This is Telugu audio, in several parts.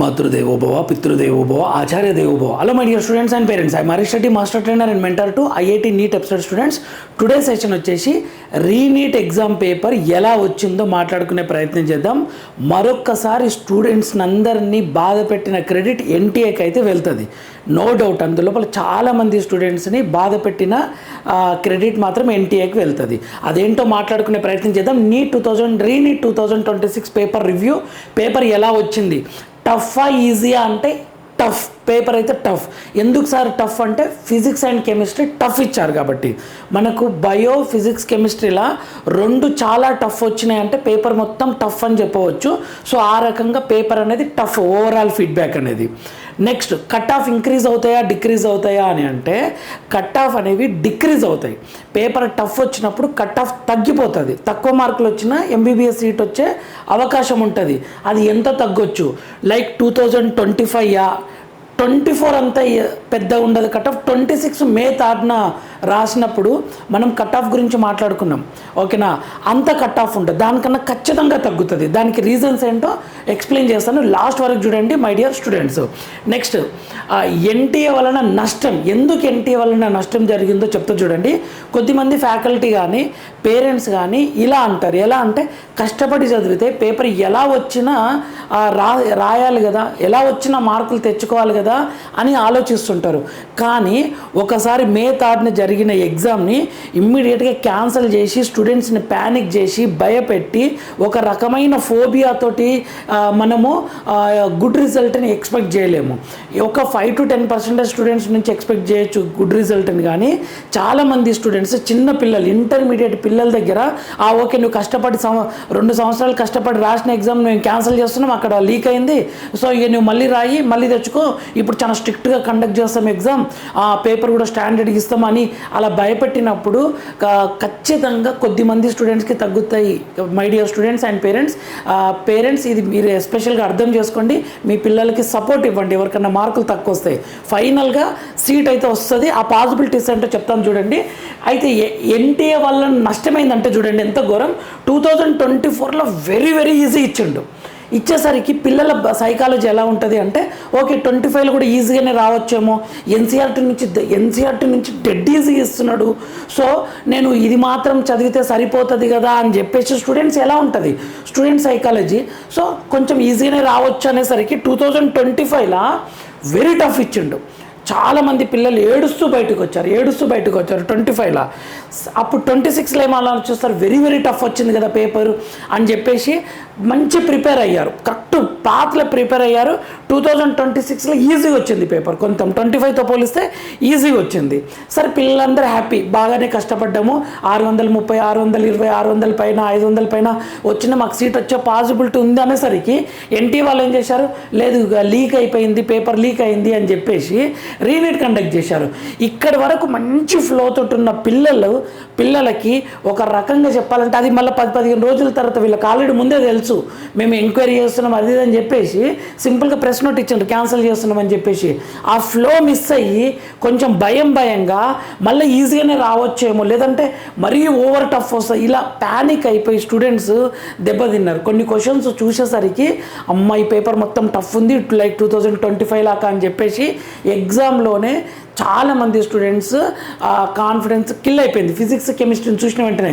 మాతృదేవోభవ పితృదేవోభవ ఆచార్య దేవోభవ. Hello my dear students and parents, I am Harish Reddy, master trainer and mentor to IIT NEET episode students. Today session వచ్చేసి రీనీట్ ఎగ్జామ్ పేపర్ ఎలా వచ్చిందో మాట్లాడుకునే ప్రయత్నం చేద్దాం. మరొక్కసారి స్టూడెంట్స్ అందరినీ బాధ పెట్టిన క్రెడిట్ ఎన్టీఏకి అయితే వెళ్తుంది, నో డౌట్. అందులోపల చాలామంది స్టూడెంట్స్ని బాధ పెట్టిన క్రెడిట్ మాత్రం ఎన్టీఏకి వెళ్తుంది. అదేంటో మాట్లాడుకునే ప్రయత్నం చేద్దాం. Re-NEET 2026 paper review. పేపర్ ఎలా వచ్చింది? టఫా ఈజీయా అంటే టఫ్ పేపర్ అయితే టఫ్. ఎందుకు సార్ టఫ్ అంటే ఫిజిక్స్ అండ్ కెమిస్ట్రీ టఫ్ ఇచ్చారు కాబట్టి. మనకు బయో ఫిజిక్స్ కెమిస్ట్రీలా రెండు చాలా టఫ్ వచ్చినాయి అంటే పేపర్ మొత్తం టఫ్ అని చెప్పవచ్చు. సో ఆ రకంగా పేపర్ అనేది టఫ్, ఓవరాల్ ఫీడ్బ్యాక్ అనేది. నెక్స్ట్, కట్ ఆఫ్ ఇంక్రీజ్ అవుతాయా డిక్రీజ్ అవుతాయా అని అంటే కట్ ఆఫ్ అనేవి డిక్రీజ్ అవుతాయి. పేపర్ టఫ్ వచ్చినప్పుడు కట్ ఆఫ్ తగ్గిపోతుంది. తక్కువ మార్కులు వచ్చినా ఎంబీబీఎస్ సీట్ వచ్చే అవకాశం ఉంటుంది. అది ఎంత తగ్గొచ్చు, లైక్ 2025 24 అంతా పెద్ద ఉండదు కట్ ఆఫ్. 26 మే 3 రాసినప్పుడు మనం కట్ ఆఫ్ గురించి మాట్లాడుకున్నాం, ఓకేనా? అంత కట్ ఆఫ్ ఉంటుంది, దానికన్నా ఖచ్చితంగా తగ్గుతుంది. దానికి రీజన్స్ ఏంటో ఎక్స్ప్లెయిన్ చేస్తాను, లాస్ట్ వరకు చూడండి my dear students. Next, NTA వలన నష్టం, ఎందుకు ఎన్టీఏ వలన నష్టం జరిగిందో చెప్తా చూడండి. కొద్దిమంది ఫ్యాకల్టీ కానీ పేరెంట్స్ కానీ ఇలా అంటారు, ఎలా అంటే కష్టపడి చదివితే పేపర్ ఎలా వచ్చినా రాయాలి కదా, ఎలా వచ్చినా మార్కులు తెచ్చుకోవాలి కదా అని ఆలోచిస్తుంటారు. కానీ ఒకసారి మే 3 జరిగిన ఎగ్జామ్ని ఇమ్మీడియట్గా క్యాన్సిల్ చేసి స్టూడెంట్స్ని ప్యానిక్ చేసి భయపెట్టి ఒక రకమైన ఫోబియాతోటి మనము గుడ్ రిజల్ట్ని ఎక్స్పెక్ట్ చేయలేము. ఒక 5 to 10% స్టూడెంట్స్ నుంచి ఎక్స్పెక్ట్ చేయొచ్చు గుడ్ రిజల్ట్ని. కానీ చాలామంది స్టూడెంట్స్, చిన్న పిల్లలు, ఇంటర్మీడియట్ పిల్లల దగ్గర ఓకే నువ్వు కష్టపడి 2 సంవత్సరాలు కష్టపడి రాసిన ఎగ్జామ్ మేము క్యాన్సిల్ చేస్తున్నాం, అక్కడ లీక్ అయింది, సో ఇక నువ్వు మళ్ళీ రాయి, మళ్ళీ తెచ్చుకో, ఇప్పుడు చాలా స్ట్రిక్ట్గా కండక్ట్ చేస్తాం ఎగ్జామ్, పేపర్ కూడా స్టాండర్డ్ ఇస్తామని అలా భయపెట్టినప్పుడు ఖచ్చితంగా కొద్దిమంది స్టూడెంట్స్కి తగ్గుతాయి. My dear students and parents ఇది మీరు ఎస్పెషల్గా అర్థం చేసుకోండి. మీ పిల్లలకి సపోర్ట్ ఇవ్వండి. ఎవరికన్నా మార్కులు తక్కువ వస్తాయి, ఫైనల్గా సీట్ అయితే వస్తుంది. ఆ పాసిబిలిటీస్ అంటే చెప్తాను చూడండి. అయితే ఎన్టీఏ వల్ల నష్టమైందంటే చూడండి ఎంత ఘోరం. 2024లో వెరీ వెరీ ఈజీ ఇచ్చిండు. ఇచ్చేసరికి పిల్లల సైకాలజీ ఎలా ఉంటుంది అంటే ఓకే 25లో కూడా ఈజీగానే రావచ్చేమో, ఎన్సీఆర్టీ నుంచి డెడ్ ఈజీ ఇస్తున్నాడు, సో నేను ఇది మాత్రం చదివితే సరిపోతుంది కదా అని చెప్పేసి స్టూడెంట్స్ ఎలా ఉంటుంది, స్టూడెంట్ సైకాలజీ. సో కొంచెం ఈజీగానే రావచ్చు అనేసరికి 2025లో వెరీ టఫ్ ఇచ్చిండు. చాలామంది పిల్లలు ఏడుస్తూ బయటకు వచ్చారు 25లో. అప్పుడు 26లో ఏమో అలా చూస్తారు, వెరీ వెరీ టఫ్ వచ్చింది కదా పేపరు అని చెప్పేసి మంచి ప్రిపేర్ అయ్యారు, కరెక్ట్ పాత్లో ప్రిపేర్ అయ్యారు. 2026లో ఈజీగా వచ్చింది పేపర్, కొంచెం 25తో పోలిస్తే ఈజీగా వచ్చింది. సరే పిల్లలందరూ హ్యాపీ, బాగానే కష్టపడ్డాము, 630, 620, 600 పైన 500 పైన వచ్చిన మాకు సీట్ వచ్చే పాసిబిలిటీ ఉంది అనేసరికి ఎన్టీ వాళ్ళు ఏం చేశారు, లేదు లీక్ అయిపోయింది, పేపర్ లీక్ అయింది అని చెప్పేసి రీనీట్ కండక్ట్ చేశారు. ఇక్కడి వరకు మంచి ఫ్లో తోటి ఉన్న పిల్లలకి ఒక రకంగా చెప్పాలంటే అది మళ్ళీ 10-15 రోజుల తర్వాత వీళ్ళకి ఆల్రెడీ ముందే తెలుసు మేము ఎంక్వైరీ చేస్తున్నాం అది అని చెప్పేసి సింపుల్గా ప్రెస్ నోట్ ఇచ్చారు క్యాన్సిల్ చేస్తున్నాం అని చెప్పేసి. ఆ ఫ్లో మిస్ అయ్యి కొంచెం భయంగా మళ్ళీ ఈజీగానే రావచ్చేమో, లేదంటే మరీ ఓవర్ టఫ్ వస్తాయి, ఇలా ప్యానిక్ అయిపోయి స్టూడెంట్స్ దెబ్బతిన్నారు. కొన్ని క్వశ్చన్స్ చూసేసరికి అమ్మాయి పేపర్ మొత్తం టఫ్ ఉంది లైక్ 2025 లాగా అని చెప్పేసి ఎగ్జామ్లోనే చాలామంది స్టూడెంట్స్ కాన్ఫిడెన్స్ కిల్ అయిపోయింది. ఫిజిక్స్ కెమిస్ట్రీని చూసిన వెంటనే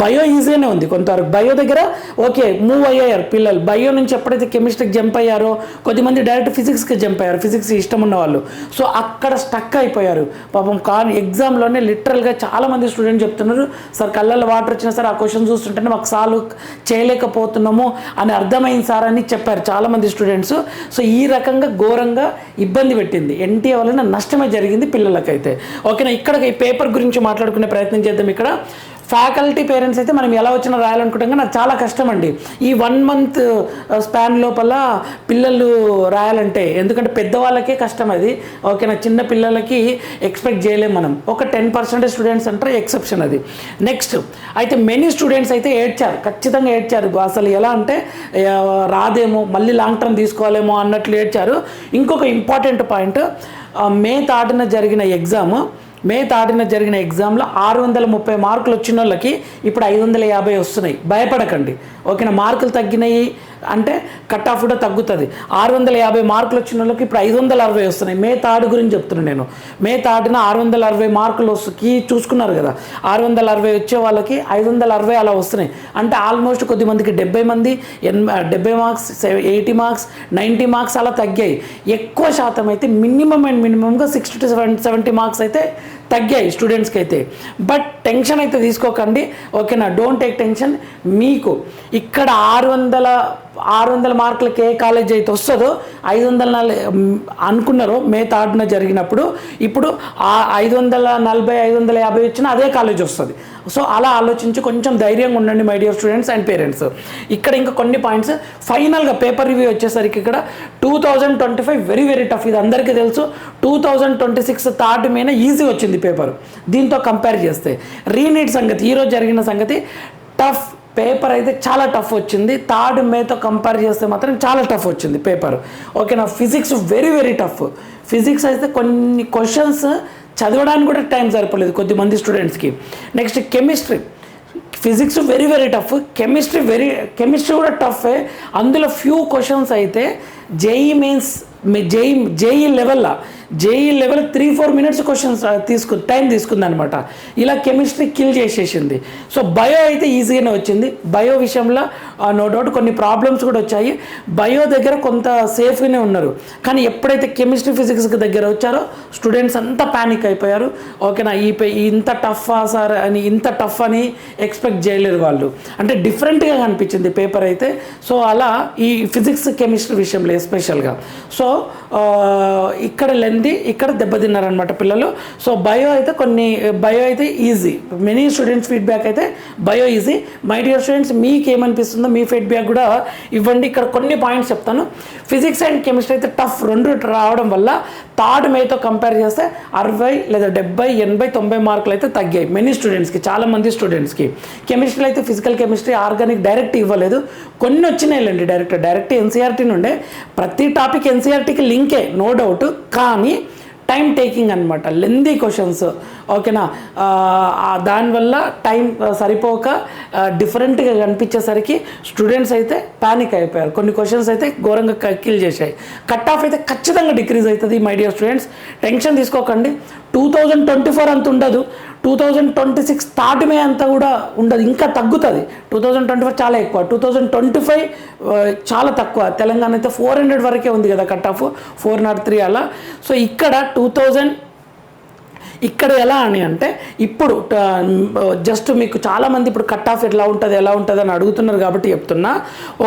బయో ఈజీగానే ఉంది కొంతవరకు, బయో దగ్గర ఓకే మూవ్ అయ్యారు పిల్లలు. బయో నుంచి ఎప్పుడైతే కెమిస్ట్రీకి జంప్ అయ్యారో కొద్దిమంది డైరెక్ట్ ఫిజిక్స్కి జంప్ అయ్యారు, ఫిజిక్స్ ఇష్టం ఉన్న వాళ్ళు. సో అక్కడ స్టక్ అయిపోయారు పాపం. ఎగ్జామ్లోనే లిటరల్గా చాలామంది స్టూడెంట్స్ చెప్తున్నారు, సార్ కళ్ళల్లో వాటర్ వచ్చినా సార్ ఆ క్వశ్చన్ చూస్తుంటేనే మాకు సాల్వ్ చేయలేకపోతున్నాము అని అర్థమైంది సార్ అని చెప్పారు చాలామంది స్టూడెంట్స్. సో ఈ రకంగా ఘోరంగా ఇబ్బంది పెట్టింది, ఎన్టీఏ వలన నష్టమే జరిగింది పిల్లలకైతే, ఓకేనా? ఇక్కడ ఈ పేపర్ గురించి మాట్లాడుకునే ప్రయత్నం చేద్దాం. ఇక్కడ ఫ్యాకల్టీ పేరెంట్స్ అయితే మనం ఎలా వచ్చినా రాయాలనుకుంటాం, నాకు చాలా కష్టం అండి ఈ 1 month స్పాన్ లోపల పిల్లలు రాయాలంటే, ఎందుకంటే పెద్దవాళ్ళకే కష్టం అది, ఓకేనా? చిన్న పిల్లలకి ఎక్స్పెక్ట్ చేయలేం మనం. ఒక 10% స్టూడెంట్స్ అంటారు ఎక్సెప్షన్ అది. నెక్స్ట్, అయితే మెనీ స్టూడెంట్స్ అయితే ఏడ్చారు, ఖచ్చితంగా ఏడ్చారు. అసలు ఎలా అంటే రాదేమో, మళ్ళీ లాంగ్ టర్మ్ తీసుకోవాలేమో అన్నట్లు ఏడ్చారు. ఇంకొక ఇంపార్టెంట్ పాయింట్, మే 3 జరిగిన ఎగ్జామ్లో 630 మార్కులు వచ్చిన వాళ్ళకి ఇప్పుడు 550 వస్తున్నాయి. భయపడకండి, ఓకేనా? మార్కులు తగ్గినాయి, అంటే కట్ ఆఫ్ కూడా తగ్గుతుంది. 650 మార్కులు వచ్చిన వాళ్ళకి ఇప్పుడు 560 వస్తున్నాయి. మే 3 గురించి చెప్తున్నాను నేను. మే 3న 660 మార్కులు చూసుకున్నారు కదా, 660 వచ్చే వాళ్ళకి 560 అలా వస్తున్నాయి. అంటే ఆల్మోస్ట్ కొద్దిమందికి 70 మంది 70 మార్క్స్, 80 మార్క్స్, 90 మార్క్స్ అలా తగ్గాయి. ఎక్కువ శాతం అయితే మినిమంగా 60 to 70 మార్క్స్ అయితే తగ్గాయి స్టూడెంట్స్కి అయితే. బట్ టెన్షన్ అయితే తీసుకోకండి, ఓకేనా. Don't take tension. మీకు ఇక్కడ 600 మార్కులకి ఏ కాలేజ్ అయితే వస్తుందో 540 అనుకున్నారో మే 3న జరిగినప్పుడు, ఇప్పుడు 540, 550 వచ్చినా అదే కాలేజ్ వస్తుంది. సో అలా ఆలోచించి కొంచెం ధైర్యంగా ఉండండి my dear students and parents. ఇక్కడ ఇంకా కొన్ని పాయింట్స్. ఫైనల్గా పేపర్ రివ్యూ వచ్చేసరికి ఇక్కడ 2025 వెరీ టఫ్. ఇది అందరికీ తెలుసు. 2026 3rd మేన ఈజీ వచ్చింది పేపర్ దీంతో కంపేర్ చేస్తే. రీనీట్ సంగతి, ఈరోజు జరిగిన సంగతి, టఫ్ పేపర్ అయితే చాలా టఫ్ వచ్చింది. 3rd మేతో కంపేర్ చేస్తే మాత్రం చాలా టఫ్ వచ్చింది పేపర్, ఓకేనా. Physics very tough. ఫిజిక్స్ అయితే కొన్ని క్వశ్చన్స్ చదవడానికి కూడా టైం సరిపోలేదు కొద్దిమంది స్టూడెంట్స్కి. Next chemistry, physics very tough. Chemistry కూడా టఫే. అందులో ఫ్యూ క్వశ్చన్స్ అయితే JEE mains, JEE level 3-4 minutes questions time తీసుకుంది అనమాట. ఇలా కెమిస్ట్రీ కిల్ చేసేసింది. సో బయో అయితే ఈజీగానే వచ్చింది. బయో విషయంలో నో డౌట్ కొన్ని ప్రాబ్లమ్స్ కూడా వచ్చాయి. బయో దగ్గర కొంత సేఫ్గానే ఉన్నారు. కానీ ఎప్పుడైతే కెమిస్ట్రీ ఫిజిక్స్కి దగ్గర వచ్చారో స్టూడెంట్స్ అంతా ప్యానిక్ అయిపోయారు, ఓకేనా. ఇంత టఫా సార్ అని, ఇంత టఫ్ అని ఎక్స్పెక్ట్ చేయలేరు వాళ్ళు. అంటే డిఫరెంట్గా కనిపించింది పేపర్ అయితే. సో అలా ఈ ఫిజిక్స్ కెమిస్ట్రీ విషయంలో ఎస్పెషల్గా. సో ఇక్కడ ఇక్కడ దెబ్బతిన్నారనమాట పిల్లలు. సో బయో అయితే ఈజీ. మెనీ స్టూడెంట్స్ ఫీడ్బ్యాక్ అయితే bio easy. My dear students, మీకు ఏమనిపిస్తుందో మీ ఫీడ్బ్యాక్ కూడా ఇవ్వండి. ఇక్కడ కొన్ని పాయింట్స్ చెప్తాను. ఫిజిక్స్ అండ్ కెమిస్ట్రీ అయితే టఫ్ 2 రావడం వల్ల 3rd మేతో కంపేర్ చేస్తే 60 లేదా 70, 80, 90 మార్కులు అయితే తగ్గాయి మెనీ స్టూడెంట్స్కి, చాలామంది స్టూడెంట్స్కి. కెమిస్ట్రీలో అయితే ఫిజికల్ కెమిస్ట్రీ, ఆర్గానిక్ డైరెక్ట్ ఇవ్వలేదు. కొన్ని వచ్చినాయిలేండి డైరెక్ట్ ఎన్సీఆర్టీ నుండే. ప్రతి టాపిక్ ఎన్సీఆర్టీకి లింకే నో డౌట్, కానీ టైం టేకింగ్ అనమాట, లెందీ క్వశ్చన్స్, ఓకేనా. దానివల్ల టైం సరిపోక డిఫరెంట్గా కనిపించేసరికి స్టూడెంట్స్ అయితే ప్యానిక్ అయిపోయారు. కొన్ని క్వశ్చన్స్ అయితే ఘోరంగా కిల్ చేశాయి. కట్ ఆఫ్ అయితే ఖచ్చితంగా డిక్రీజ్ అవుతుంది మై డియర్ స్టూడెంట్స్. టెన్షన్ తీసుకోకండి. 2024 అంత ఉండదు, 2026 3rd మే అంతా కూడా ఉండదు, ఇంకా తగ్గుతుంది. 2024 చాలా ఎక్కువ, 2025 చాలా తక్కువ. తెలంగాణ అయితే 400 వరకే ఉంది కదా కట్ ఆఫ్, 403 అలా. సో ఇక్కడ ఎలా అని అంటే, ఇప్పుడు జస్ట్ మీకు చాలామంది ఇప్పుడు కట్ ఆఫ్ ఎలా ఉంటుంది అని అడుగుతున్నారు కాబట్టి చెప్తున్నా.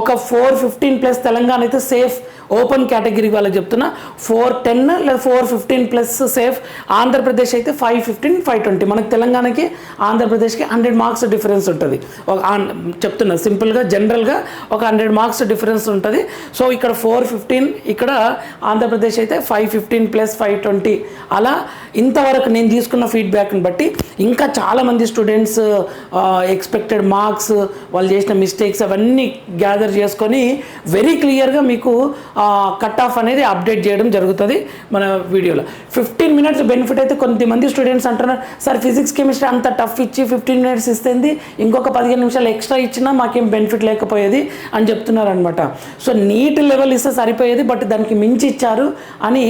ఒక 415+ తెలంగాణ అయితే సేఫ్, ఓపెన్ కేటగిరీ వాళ్ళకి చెప్తున్నా. 410 లేదా 415+ సేఫ్. ఆంధ్రప్రదేశ్ అయితే 515, 520. మనకు తెలంగాణకి ఆంధ్రప్రదేశ్కి 100 మార్క్స్ డిఫరెన్స్ ఉంటుంది. చెప్తున్నా సింపుల్గా, జనరల్గా ఒక 100 మార్క్స్ డిఫరెన్స్ ఉంటుంది. సో ఇక్కడ 415, ఇక్కడ ఆంధ్రప్రదేశ్ అయితే 515+ 520 అలా. ఇంతవరకు నేను తీసుకున్న ఫీడ్బ్యాక్ని బట్టి ఇంకా చాలామంది స్టూడెంట్స్ ఎక్స్పెక్టెడ్ మార్క్స్, వాళ్ళు చేసిన మిస్టేక్స్ అవన్నీ గ్యాదర్ చేసుకొని వెరీ క్లియర్గా మీకు కట్ ఆఫ్ అనేది అప్డేట్ చేయడం జరుగుతుంది మన వీడియోలో. 15 minutes బెనిఫిట్ అయితే కొంతమంది స్టూడెంట్స్ అంటున్నారు, సార్ ఫిజిక్స్ కెమిస్ట్రీ అంత టఫ్ ఇచ్చి 15 minutes ఇస్తుంది, ఇంకొక 15 నిమిషాలు ఎక్స్ట్రా ఇచ్చినా మాకేం బెనిఫిట్ లేకపోయేది అని చెప్తున్నారు అనమాట. సో నీట్ లెవెల్ ఇస్తే సరిపోయేది, బట్ దానికి మించి ఇచ్చారు అని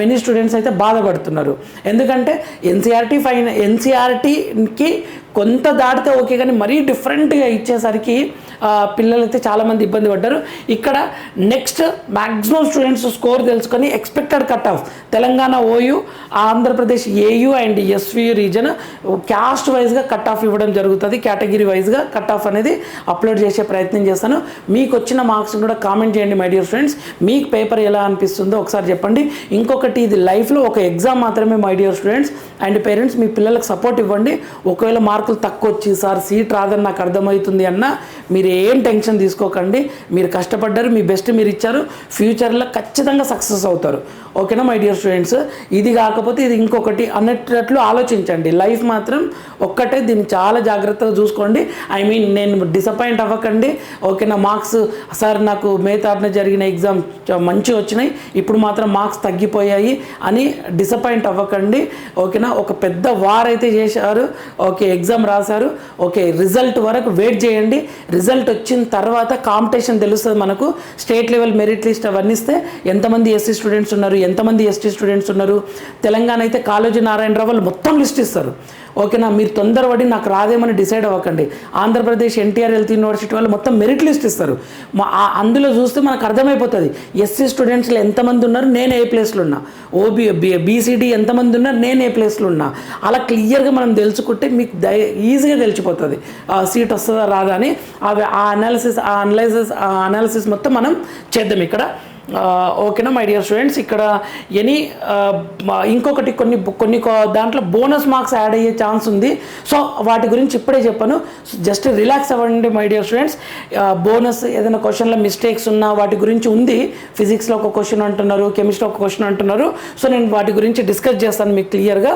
మెనీ స్టూడెంట్స్ అయితే బాధపడుతున్నారు. ఎందుకంటే ఎన్సీఆర్టీకి కొంత దాటితే ఓకే, కానీ మరీ డిఫరెంట్గా ఇచ్చేసరికి పిల్లలైతే చాలామంది ఇబ్బంది పడ్డారు. ఇక్కడ నెక్స్ట్ మ్యాక్సిమం స్టూడెంట్స్ స్కోర్ తెలుసుకొని expected cut off Telangana OU, Andhra Pradesh AU and SVU reason caste వైజ్గా కట్ ఆఫ్ ఇవ్వడం జరుగుతుంది. కేటగిరీ వైజ్గా కట్ ఆఫ్ అనేది అప్లోడ్ చేసే ప్రయత్నం చేస్తాను. మీకు వచ్చిన మార్క్స్ కూడా కామెంట్ చేయండి మై డియర్ ఫ్రెండ్స్. మీకు పేపర్ ఎలా అనిపిస్తుందో ఒకసారి చెప్పండి. ఇంకొకటి, ఇది లైఫ్లో ఒక ఎగ్జామ్ మాత్రమే my dear students and parents. మీ పిల్లలకు సపోర్ట్ ఇవ్వండి. ఒకవేళ మార్కులు తక్కువ వచ్చి సార్ సీట్ రాదని నాకు అర్థమవుతుంది అన్నా మీరు ఏం టెన్షన్ తీసుకోకండి. మీరు కష్టపడ్డారు, మీ బెస్ట్ మీరు ఇచ్చారు, ఫ్యూచర్లో ఖచ్చితంగా సక్సెస్ అవుతారు. ఓకేనా మై డియర్ స్టూడెంట్స్. ఇది కాకపోతే ఇది ఇంకొకటి అన్నట్లు ఆలోచించండి. లైఫ్ మాత్రం ఒక్కటే, దీన్ని చాలా జాగ్రత్తగా చూసుకోండి. నేను డిసప్పాయింట్ అవ్వకండి. ఓకేనా, మార్క్స్ సార్ నాకు మే 3rd జరిగిన ఎగ్జామ్ మంచిగా వచ్చినాయి, ఇప్పుడు మాత్రం మార్క్స్ తగ్గిపోయాయి అని డిసప్పాయింట్ అవ్వకండి. ఓకేనా, ఒక పెద్ద వార్ అయితే చేశారు. ఓకే, ఎగ్జామ్ ఎగ్జామ్ రాశారు, ఓకే రిజల్ట్ వరకు వెయిట్ చేయండి. రిజల్ట్ వచ్చిన తర్వాత కాంపిటీషన్ తెలుస్తుంది మనకు. స్టేట్ లెవెల్ మెరిట్ లిస్ట్ అవన్నీ ఇస్తే ఎంతమంది ఎస్సీ స్టూడెంట్స్ ఉన్నారు, ఎంతమంది ఎస్టీ స్టూడెంట్స్ ఉన్నారు. తెలంగాణ అయితే కాళోజీ నారాయణరావు వాళ్ళు మొత్తం లిస్ట్ ఇస్తారు. ఓకేనా, మీరు తొందరపడి నాకు రాదేమని డిసైడ్ అవ్వకండి. ఆంధ్రప్రదేశ్ ఎన్టీఆర్ హెల్త్ యూనివర్సిటీ వాళ్ళు మొత్తం మెరిట్ లిస్ట్ ఇస్తారు. అందులో చూస్తే మనకు అర్థమైపోతుంది ఎస్సీ స్టూడెంట్స్లో ఎంతమంది ఉన్నారు, నేను ఏ ప్లేస్లో ఉన్నా, బీసీడీ ఎంతమంది ఉన్నారు, నేను ఏ ప్లేస్లో ఉన్నా. అలా క్లియర్గా మనం తెలుసుకుంటే మీకు ఈజీగా తెలిసిపోతుంది సీట్ వస్తుందా రాదా అని. ఆ అనాలిసిస్ మొత్తం మనం చేద్దాం ఇక్కడ. ఓకేనా మై డియర్ స్టూడెంట్స్, ఇక్కడ ఇంకొకటి కొన్ని దాంట్లో బోనస్ మార్క్స్ యాడ్ అయ్యే ఛాన్స్ ఉంది. సో వాటి గురించి ఇప్పుడే చెప్పాను, జస్ట్ రిలాక్స్ అవ్వండి మై డియర్ స్టూడెంట్స్. బోనస్ ఏదైనా క్వశ్చన్లో మిస్టేక్స్ ఉన్నా వాటి గురించి ఉంది. ఫిజిక్స్లో ఒక క్వశ్చన్ అంటున్నారు, కెమిస్ట్రీలో ఒక క్వశ్చన్ అంటున్నారు. సో నేను వాటి గురించి డిస్కస్ చేస్తాను మీకు క్లియర్గా.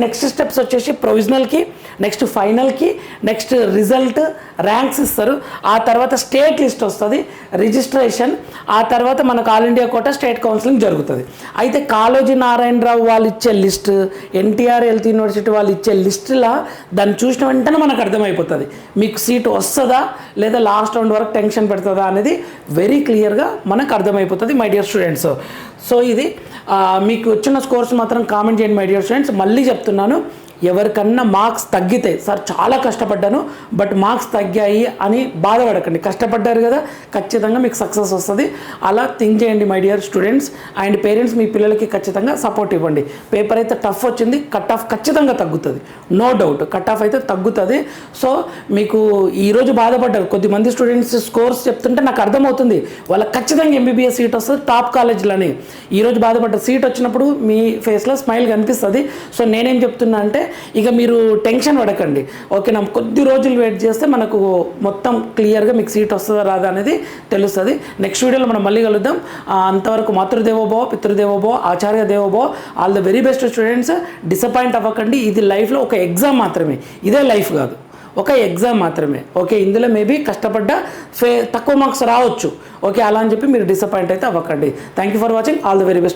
నెక్స్ట్ స్టెప్స్ వచ్చేసి ప్రొవిజనల్కి, నెక్స్ట్ ఫైనల్కి, నెక్స్ట్ రిజల్ట్, ర్యాంక్స్ ఇస్తారు. ఆ తర్వాత స్టేట్ లిస్ట్ వస్తుంది, రిజిస్ట్రేషన్, ఆ తర్వాత మనకు all India quota state counselling జరుగుతుంది. అయితే కాళోజీ నారాయణరావు వాళ్ళు ఇచ్చే లిస్ట్, ఎన్టీఆర్ హెల్త్ యూనివర్సిటీ వాళ్ళు ఇచ్చే లిస్టులా దాన్ని చూసిన వెంటనే మనకు అర్థమైపోతుంది మీకు సీట్ వస్తుందా లేదా లాస్ట్ రౌండ్ వరకు టెన్షన్ పెడుతుందా అనేది వెరీ క్లియర్గా మనకు అర్థమైపోతుంది మై డియర్ స్టూడెంట్స్. సో ఇది మీకు వచ్చిన స్కోర్స్ మాత్రం కామెంట్ చేయండి మై డియర్ స్టూడెంట్స్. మళ్ళీ చెప్తున్నాను, ఎవరికన్నా మార్క్స్ తగ్గితే సార్ చాలా కష్టపడ్డాను బట్ మార్క్స్ తగ్గాయి అని బాధపడకండి. కష్టపడ్డారు కదా, ఖచ్చితంగా మీకు సక్సెస్ వస్తుంది. అలా థింక్ చేయండి my dear students. And parents మీ పిల్లలకి ఖచ్చితంగా సపోర్ట్ ఇవ్వండి. పేపర్ అయితే టఫ్ వచ్చింది, కట్ ఆఫ్ ఖచ్చితంగా తగ్గుతుంది, నో డౌట్ కట్ ఆఫ్ అయితే తగ్గుతుంది. సో మీకు ఈరోజు బాధపడ్డారు కొద్దిమంది స్టూడెంట్స్ స్కోర్స్ చెప్తుంటే నాకు అర్థమవుతుంది వాళ్ళకి ఖచ్చితంగా ఎంబీబీఎస్ సీట్ వస్తుంది టాప్ కాలేజీలని. ఈరోజు బాధపడ్డారు, సీట్ వచ్చినప్పుడు మీ ఫేస్లో స్మైల్ కనిపిస్తుంది. సో నేనేం చెప్తున్నా అంటే ఇక మీరు టెన్షన్ పడకండి, ఓకేనా. కొద్ది రోజులు వెయిట్ చేస్తే మనకు మొత్తం క్లియర్గా మీకు సీట్ వస్తుందా రాదా అనేది తెలుస్తుంది. నెక్స్ట్ వీడియోలో మనం మళ్ళీ కలుద్దాం. అంతవరకు మాతృదేవోభవ, పితృదేవోభవ, ఆచార్య దేవోభవ. All the very best students. Disappoint అవ్వకండి. ఇది లైఫ్లో ఒక ఎగ్జామ్ మాత్రమే, ఇదే లైఫ్ కాదు, ఒక ఎగ్జామ్ మాత్రమే. ఓకే, ఇందులో మేబీ కష్టపడ్డ తక్కువ మార్క్స్ రావచ్చు. ఓకే, అలా అని చెప్పి మీరు డిసప్పాయింట్ అయితే అవ్వకండి. Thank you for watching. All the very best.